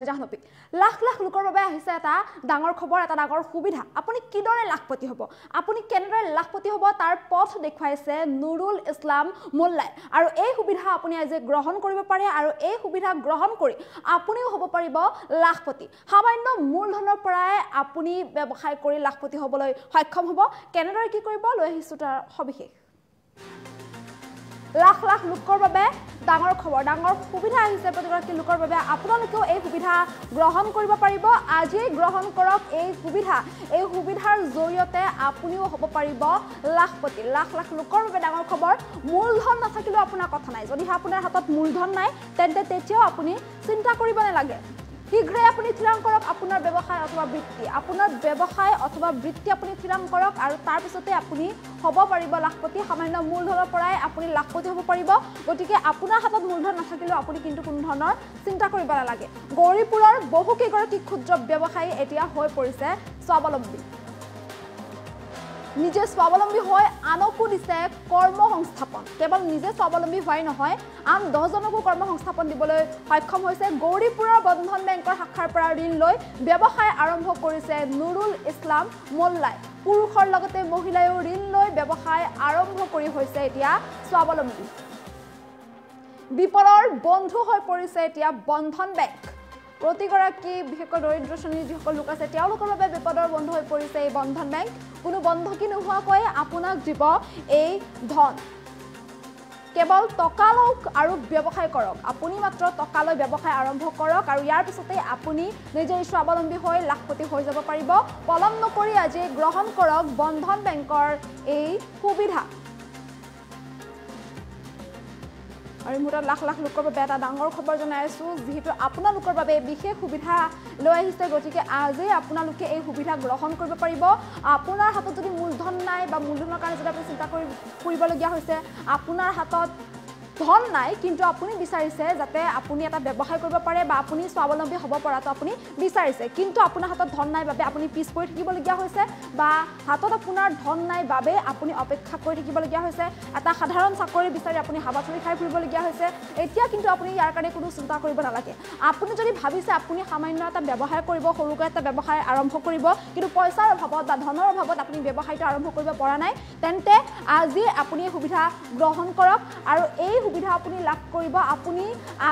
জাহ্নৱী লাখ লাখ লোকৰ বাবে আহিছে এটা ডাঙৰ খবৰ এটা ডাঙৰ সুবিধা আপুনি কিদৰে লাখপতি হ'ব আপুনি কেনেদৰে লাখপতি হ'ব তাৰ পথ দেখুৱাইছে নুৰুল ইছলাম মোল্লাই আৰু এই সুবিধা আপুনি আজি গ্ৰহণ কৰিব পাৰে আৰু এই সুবিধা গ্ৰহণ কৰি আপুনিও হ'ব পাৰিব লাখপতি সামান্য মূলধনৰ পৰাই আপুনি ব্যৱসায় কৰি লাখপতি হ'বলৈ সক্ষম হ'ব কেনেদৰে কি কৰিব লৈ আহিছোঁ তাৰ সবিশেষ লাখ লাখ লোকৰ বাবে ডাঙৰ খবৰ ডাঙৰ সুবিধা আহিছে প্ৰতিগৰাকী লোকৰ বাবে আপোনালোকেও এই সুবিধা গ্ৰহণ কৰিব পাৰিব আজি গ্ৰহণ কৰক এই সুবিধাৰ জৰিয়তে আপুনিও হ'ব পাৰিব লাখপতি লাখ লাখ লোকৰ বাবে ডাঙৰ খবৰ মূলধন নাথাকিলেও আপোনাৰ কথা নাই যদি আপোনাৰ হাতত মূলধন নাই তেন্তে তেতিয়াও আপুনি চিন্তা কৰিব নালাগে শীঘ্ৰে আপুনি থিৰাং কৰক আপোনাৰ ব্যৱসায় অথবা বৃত্তি আপুনি থিৰাং কৰক আৰু তাৰ পিছতে আপুনি হ'ব পাৰিব লাখপতি সামান্য মূলধনৰ পৰাই আপুনি লাখপতি হ'ব পাৰিব গতিকে আপোনাৰ হাতত মূলধন নাথাকিলেও আপুনি কিন্তু কোনো ধৰণৰ চিন্তা কৰিব নালাগে গৌৰীপুৰৰ বহুকেইগৰাকী ক্ষুদ্ৰ ব্যৱসায়ী এতিয়া হৈ পৰিছে স্বাৱলম্বী নিজে স্বাৱলম্বী হৈ আনকো দিছে কৰ্মসংস্থাপন কেৱল নিজে স্বাৱলম্বী হোৱাই নহয় আন 10 জনকো কৰ্মসংস্থাপন দিবলৈ সক্ষম হৈছে গৌৰীপুৰৰ বন্ধন বেংকৰ শাখাৰ পৰা ঋণ লৈ ব্যৱসায় আৰম্ভ কৰিছে নুৰুল ইছলাম মোল্লাই পুৰুষৰ লগতে মহিলায়ো ঋণ লৈ ব্যৱসায় আৰম্ভ কৰি হৈছে এতিয়া স্বাৱলম্বী বিপদৰ বন্ধু হৈ পৰিছে এতিয়া বন্ধন বেংক প্ৰতিগৰাকী বিশেষকৈ দৰিদ্ৰ শ্ৰেণীৰ যিসকল লোক আছে তেওঁলোকৰ বাবে বিপদৰ বন্ধু হৈ পৰিছে এই বন্ধন বেংক কোনো বন্ধকী নোহোৱাকৈ আপোনাক দিব এই ধন কেৱল টকা লওক আৰু ব্যৱসায় কৰক আপুনি মাত্ৰ টকা লৈ ব্যৱসায় আৰম্ভ কৰক আৰু ইয়াৰ পিছতে আপুনি নিজেই স্বাৱলম্বী হৈ লাখপতি হৈ যাব পাৰিব পলম নকৰি আজি গ্ৰহণ কৰক বন্ধন বেংকৰ এই সুবিধা আৰু মুঠত লাখ লাখ লোকৰ বাবে এটা ডাঙৰ খবৰ জনাইছোঁ যিহেতু আপোনালোকৰ বাবে বিশেষ সুবিধা লৈ আহিছে গতিকে আজি আপোনালোকে এই সুবিধা গ্ৰহণ কৰিব পাৰিব আপোনাৰ হাতত যদি মূলধন নাই বা মূলধনৰ কাৰণে যদি আপুনি চিন্তা কৰিবলগীয়া হৈছে আপোনাৰ হাতত ধন নাই কিন্তু আপুনি বিচাৰিছে যাতে আপুনি এটা ব্যৱসায় কৰিব পাৰে বা আপুনি স্বাৱলম্বী হ'ব পৰাটো আপুনি বিচাৰিছে কিন্তু আপোনাৰ হাতত ধন নাই বাবে আপুনি পিছ পৰি থাকিবলগীয়া হৈছে বা হাতত আপোনাৰ ধন নাই বাবে আপুনি অপেক্ষা কৰি থাকিবলগীয়া হৈছে এটা সাধাৰণ চাকৰি বিচাৰি আপুনি হাবাথুৰি খাই ফুৰিবলগীয়া হৈছে এতিয়া কিন্তু আপুনি ইয়াৰ কাৰণে কোনো চিন্তা কৰিব নালাগে আপুনি যদি ভাবিছে আপুনি সামান্য এটা ব্যৱসায় কৰিব সৰুকৈ এটা ব্যৱসায় আৰম্ভ কৰিব কিন্তু পইচাৰ অভাৱত বা ধনৰ অভাৱত আপুনি ব্যৱসায়টো আৰম্ভ কৰিব পৰা নাই তেন্তে আজি আপুনি এই সুবিধা গ্ৰহণ কৰক আৰু এই সুবিধা আপুনি লাভ কৰিব আপুনি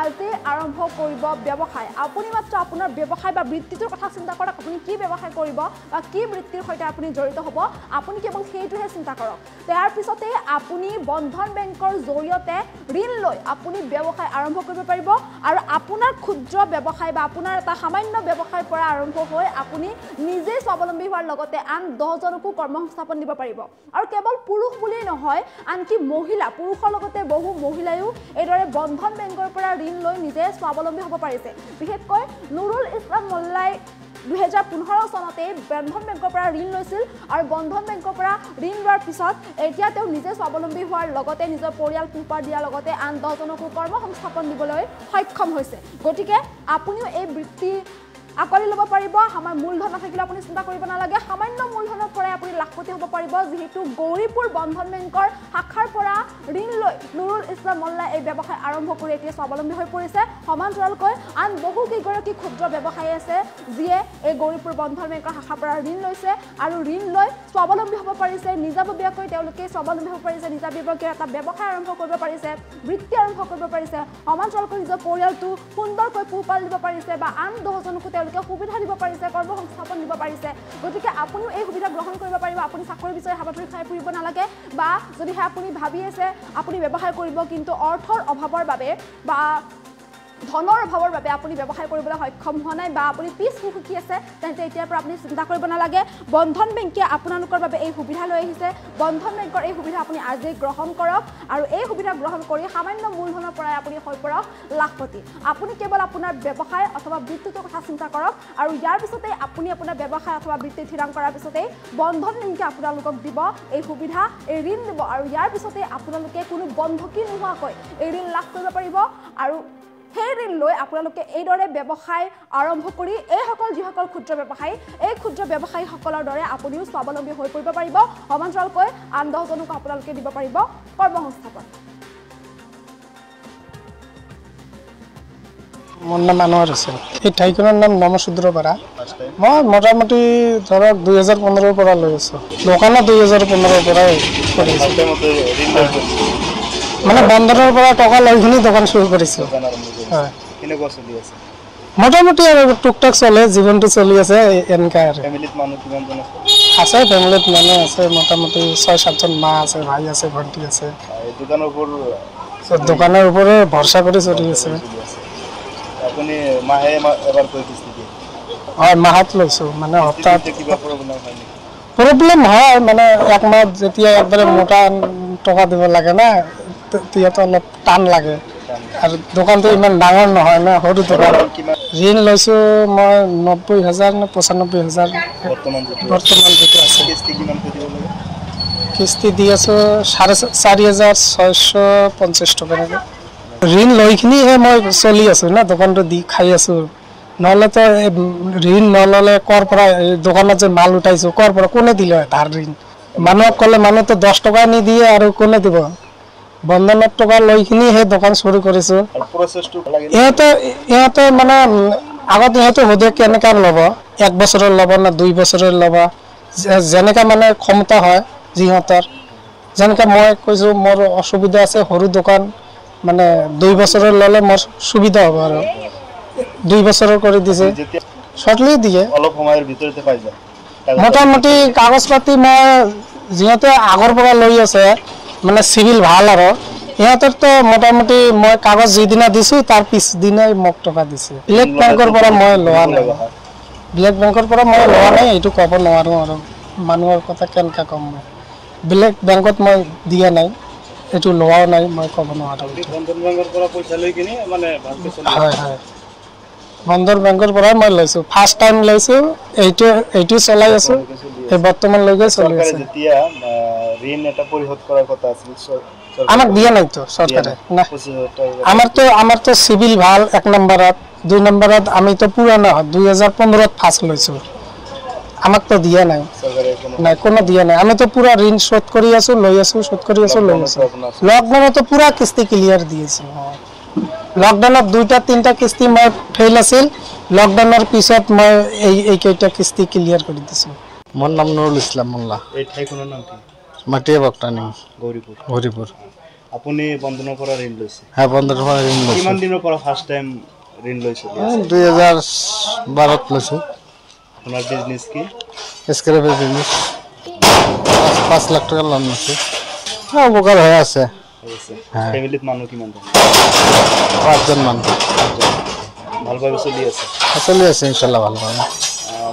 আজি আৰম্ভ কৰিব ব্যৱসায় আপুনি মাত্ৰ আপোনাৰ ব্যৱসায় বা বৃত্তিটোৰ কথা চিন্তা কৰক আপুনি কি ব্যৱসায় কৰিব বা কি বৃত্তিৰ সৈতে আপুনি জড়িত হ'ব আপুনি কেৱল সেইটোহে চিন্তা কৰক তাৰ পিছতে আপুনি বন্ধন বেংকৰ জৰিয়তে ঋণ লৈ আপুনি ব্যৱসায় আৰম্ভ কৰিব পাৰিব আৰু আপোনাৰ ক্ষুদ্ৰ ব্যৱসায় বা আপোনাৰ এটা সামান্য ব্যৱসায়ৰ পৰা আৰম্ভ হৈ আপুনি নিজে স্বাৱলম্বী হোৱাৰ লগতে আন 10 জনকো কৰ্মসংস্থাপন দিব পাৰিব আৰু কেৱল পুৰুষ বুলি নহয় আনকি মহিলা পুৰুষৰ লগতে বহু মহিলায়ো এইদৰে বন্ধন বেংকৰ পৰা ঋণ লৈ নিজে স্বাৱলম্বী হ'ব পাৰিছে বিশেষকৈ নুৰুল ইছলাম মোল্লাই 2015 চনতে বন্ধন বেংকৰ পৰা ঋণ লৈছিল আৰু বন্ধন বেংকৰ পৰা ঋণ লোৱাৰ পিছত এতিয়া তেওঁ নিজে স্বাৱলম্বী হোৱাৰ লগতে নিজৰ পৰিয়াল পোহপাল দিয়াৰ লগতে আন 10 জনকো কৰ্মসংস্থাপন দিবলৈ সক্ষম হৈছে গতিকে আপুনিও এই বৃত্তি আকলি ল'ব পাৰিব আমাৰ মূলধন নাথাকিলে আপুনি চিন্তা কৰিব নালাগে সামান্য মূলধনৰ পৰাই আপুনি লাখপতি হ'ব পাৰিব যিহেতু গৌৰীপুৰ বন্ধন বেংকৰ শাখাৰ পৰা ঋণ লৈ নুৰুল ইছলাম মোল্লাই এই ব্যৱসায় আৰম্ভ কৰি এতিয়া স্বাৱলম্বী হৈ পৰিছে সমান্তৰালকৈ আন বহুকেইগৰাকী ক্ষুদ্ৰ ব্যৱসায়ী আছে যিয়ে এই গৌৰীপুৰ বন্ধন বেংকৰ শাখাৰ পৰা ঋণ লৈছে আৰু ঋণ লৈ স্বাৱলম্বী হ'ব পাৰিছে নিজাববীয়াকৈ তেওঁলোকে স্বাৱলম্বী হ'ব পাৰিছে নিজাববীয়াকৈ এটা ব্যৱসায় আৰম্ভ কৰিব পাৰিছে বৃত্তি আৰম্ভ কৰিব পাৰিছে সমান্তৰালকৈ নিজৰ পৰিয়ালটো সুন্দৰকৈ পোহপাল দিব পাৰিছে বা আন 10 জনকো সুবিধা দিব পাৰিছে কৰ্মসংস্থাপন দিব পাৰিছে গতিকে আপুনিও এই সুবিধা গ্ৰহণ কৰিব পাৰিব আপুনি চাকৰি বিচাৰি হাবাথুৰি খাই ফুৰিব নালাগে বা যদিহে আপুনি ভাবি আছে আপুনি ব্যৱসায় কৰিব কিন্তু অৰ্থৰ অভাৱৰ বাবে বা ধনৰ অভাৱৰ বাবে আপুনি ব্যৱসায় কৰিবলৈ সক্ষম হোৱা নাই বা আপুনি পিছ হুকি আছে তেন্তে এতিয়াৰ পৰা আপুনি চিন্তা কৰিব নালাগে বন্ধন বেংকে আপোনালোকৰ বাবে এই সুবিধা লৈ আহিছে বন্ধন বেংকৰ এই সুবিধা আপুনি আজি গ্ৰহণ কৰক আৰু এই সুবিধা গ্ৰহণ কৰি সামান্য মূলধনৰ পৰাই আপুনি হৈ পৰক লাখপতি আপুনি কেৱল আপোনাৰ ব্যৱসায় অথবা বৃত্তিটোৰ কথা চিন্তা কৰক আৰু ইয়াৰ পিছতে আপুনি আপোনাৰ ব্যৱসায় অথবা বৃত্তি থিৰাং কৰাৰ পিছতে বন্ধন বেংকে আপোনালোকক দিব এই সুবিধা এই ঋণ দিব আৰু ইয়াৰ পিছতে আপোনালোকে কোনো বন্ধকী নোহোৱাকৈ এই ঋণ লাভ কৰিব পাৰিব আৰু সেই ঋণ লৈ আপোনালোকে এইদৰে ব্যৱসায় আৰম্ভ কৰি এইসকল যিসকল ক্ষুদ্ৰ ব্যৱসায়ী এই ক্ষুদ্ৰ ব্যৱসায়ীসকলৰ দৰে আপুনিও স্বাৱলম্বী হৈ পৰিব পাৰিব সমান্তৰালকৈ আন 10 জনকো আপোনালোকে দিব পাৰিব কৰ্মসংস্থাপন মোৰ নাম আনোৱাৰ হুছেইন। এই ঠাইখনৰ নাম নমশূদ্ৰপাৰা। মই মোটামুটি ধৰক 2015 পৰা লৈ আছোঁ। দোকানত 2015 পৰাই কৰিছোঁ। মানে বন্ধনৰ পৰা টকা লৈ কিনি দোকান চুৰু কৰিছোঁ। হয়, মোটামুটি আৰু টুকটাক চলে, জীৱনটো চলি আছে এনেকুৱা আৰু। আছে ফেমিলিত মানুহ আছে, মোটামুটি 6-7জন মা আছে, ভাই আছে, ভণ্টি আছে। দোকানৰ ওপৰত ভৰসা কৰি চলি আছে। আপুনি মাহে এবাৰ কৈ কিস্তি দিয়ে? হয়, মাহত লৈছোঁ, মানে সপ্তাহত প্ৰব্লেম হয়। মানে এক মাহত যেতিয়া একবাৰে মোটা টকা দিব লাগে না, তেতিয়াতো অলপ টান লাগে। আৰু দোকানটো ইমান ডাঙৰ নহয় না, সৰু দোকান। ঋণ লৈছোঁ মই 90,000 নে 95,000 বৰ্তমান যিটো আছে। কিস্তি দি আছোঁ 4,650 টকা। ঋণ লৈ কিনিহে মই চলি আছোঁ না, দোকানটো দি খাই আছোঁ। নহ'লেতো ঋণ নল'লে ক'ৰ পৰা দোকানত যে মাল উঠাইছোঁ, ক'ৰ পৰা কোনে দিলে হয় ধাৰ ঋণ? মানুহক ক'লে মানুহতো 10 টকা নিদিয়ে আৰু কোনে দিব? বন্ধনত টকা লৈ কিনি সেই দোকান চুৰু কৰিছোঁ। ইহঁতে মানে আগত ইহঁতে সোধে কেনেকৈ ল'ব, 1 বছৰৰ ল'ব না 2 বছৰৰ ল'ব, যেনেকৈ মানে ক্ষমতা হয় যিহঁতৰ। যেনেকৈ মই কৈছোঁ মোৰ অসুবিধা আছে, সৰু দোকান, মানে 2 বছৰৰ ল'লে মোৰ সুবিধা হ'ব আৰু 2 বছৰৰ কৰি দিছে, চৰ্টলি দিয়ে। অলপ সময়ৰ ভিতৰতে পাই যায়। মোটামুটি কাগজ পাতি মই যিহেতু আগৰ পৰা লৈ আছে, মানে চিভিল ভাল আৰু ইহঁতৰতো মোটামুটি মই কাগজ যিদিনা দিছোঁ তাৰ পিছদিনাই মোক টকা দিছে। ব্লেক বেংকৰ পৰা মই লোৱা নাই, এইটো ক'ব নোৱাৰোঁ আৰু মানুহৰ কথা কেনেকৈ ক'ম মই। ব্লেক বেংকত মই দিয়া নাই, এইটো লোৱাও নাই, মই ক'ব নোৱাৰোঁ। বন্ধন বেংকৰ পৰা পইচা লৈ কিনে মানে ভালকৈ চলি আছে? হয় হয়, বন্ধন বেংকৰ পৰাই মই লৈছোঁ, ফাৰ্ষ্ট টাইম লৈছোঁ, এইটো চলাই আছোঁ, এই বৰ্তমানলৈকে চলি আছে। যেতিয়া ঋণ এটা পৰিশোধ কৰাৰ কথা আছিল, আমাক দিয়া নাইতো চৰকাৰে, নাই। আমাৰতো চিভিল ভাল 1 নম্বৰত, 2 নম্বৰত আমিতো পুৰণা হয়, 2015ত ফাৰ্ষ্ট লৈছোঁ। আমাকতো দিয়া নাই, নাই কোনো দিয়া নাই। আমিতো পুৰা ঋণ শোধ কৰি আছোঁ, লৈ আছোঁ, শোধ কৰি আছোঁ, লৈ আছোঁ। লকডাউনতো পুৰা কিস্তি ক্লিয়াৰ দি আছোঁ। লকডাউনত 2-3টা কিস্তি মই ফেইল আছিল, লকডাউনৰ পিছত মই এইকেইটা কিস্তি ক্লিয়াৰ কৰি দিছোঁ। মোৰ নাম নুৰুল ইছলাম মোল্লা। এই ঠাইখনৰ নাম কি? মাটিয়া বক্তানি, গৌৰীপুৰ। আপুনি বন্ধনৰ পৰা ঋণ লৈছে? হ্যাঁ, বন্ধনৰ পৰা ঋণ লৈছোঁ। কিমান দিনৰ পৰা ফাৰ্ষ্ট টাইম ঋণ লৈছে? 2012ত লৈছোঁ। আপোনাৰ বিজনেছ কি? স্ক্ৰেপৰ বিজনেছ। 5 লাখ টকা লোন লৈছোঁ। উপকাৰ হৈ আছে। ফেমিলিত মানুহ কিমান? 5জন মানুহ। ভালভাৱে চলি আছে? চলি আছে ইনশাল্লাহ ভালভাৱে,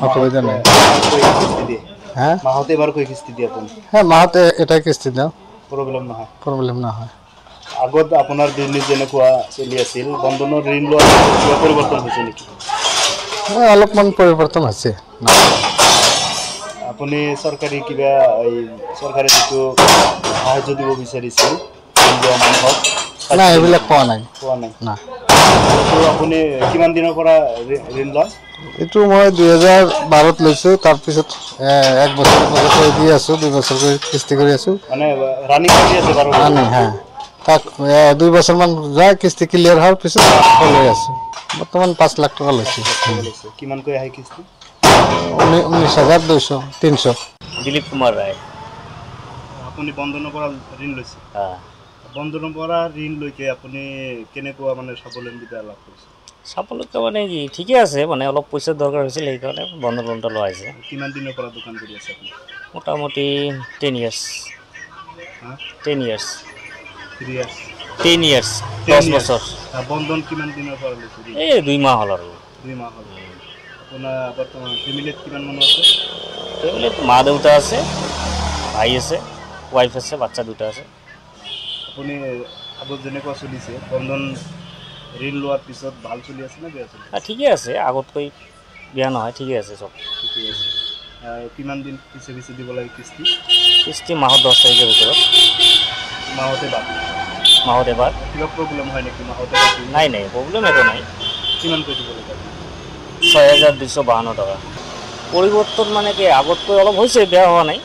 অসুবিধা নাই। হ্যাঁ, মাহতে এবাৰ কৈ কিস্তি দিয়ে আপুনি? হ্যাঁ, মাহতে এটাই কিস্তি দিওঁ, প্ৰব্লেম নহয়। আগত আপোনাৰ বিজনেছ যেনেকুৱা চলি আছিল, বন্ধনৰ ঋণ লোৱাৰ কিবা পৰিৱৰ্তন হৈছে নেকি? অলপমান পৰিৱৰ্তন হৈছে। আপুনি চৰকাৰী কিবা চৰকাৰে যিটো সাহায্য দিব বিচাৰিছিল ঋণ লোৱা মানুহক, নাই এইবিলাক পোৱা নাই। না। আপুনি কিমান দিনৰ পৰা ঋণ লয়? এইটো মই 2012ত লৈছোঁ, তাৰপিছত 1 বছৰ পাছত দি আছোঁ, 2 বছৰ কৰি কিস্তি কৰি আছোঁ। মানে ৰানিং কৰি আছে বাৰু? ৰানিং, হ্যাঁ। তাক 2 বছৰমান যায়, কিস্তি ক্লিয়াৰ হোৱাৰ পিছত লৈ আছোঁ। বৰ্তমান 5 লাখ টকা লৈছোঁ। কিমানকৈ আহে কিস্তি? 19,200-300। দিলীপ কুমাৰ ৰায়। আপুনি বন্ধনৰ পৰা ঋণ লৈছে? বন্ধনৰ পৰা ঋণ লৈকে আপুনি কেনেকুৱা মানে স্বাৱলম্বিতা লাভ কৰিছে? স্বাৱলম্বিতা মানে কি ঠিকে আছে, মানে অলপ পইচাৰ দৰকাৰ হৈছিল, সেইকাৰণে বন্ধন লোনটা লোৱা হৈছে। কিমান দিনৰ পৰা দোকান কৰি আছে আপুনি? মোটামুটি 10 years। 10 years। 10 বছৰ। বন্ধন কিমান দিনৰ পৰা লৈছে? 2 মাহ হ'ল আৰু। 2 মাহ হ'ল। আপোনাৰ বৰ্তমান ফেমিলিত কিমান মানুহ আছে? ফেমিলিত মা দেউতা আছে, ভাই আছে, ৱাইফ আছে, বাচ্চা 2টা আছে। আপুনি আগত যেনেকুৱা চলিছে, বন্ধন ঋণ লোৱাৰ পিছত ভাল চলি আছে নে বেয়া চলি আছে? ঠিকে আছে, আগতকৈ বেয়া নহয়, ঠিকে আছে চব। ঠিকে আছে। কিমান দিন পিছে দিব লাগে কিস্তি? কিস্তি মাহত 10 তাৰিখৰ ভিতৰত। মাহত এবাৰ। কিবা প্ৰব্লেম হয় নেকি মাহতে? নাই, প্ৰব্লেম একো নাই। কিমানকৈ দিব লাগে? 6,252 টকা। পৰিৱৰ্তন মানে কি আগতকৈ অলপ হৈছে, বেয়া হোৱা নাই।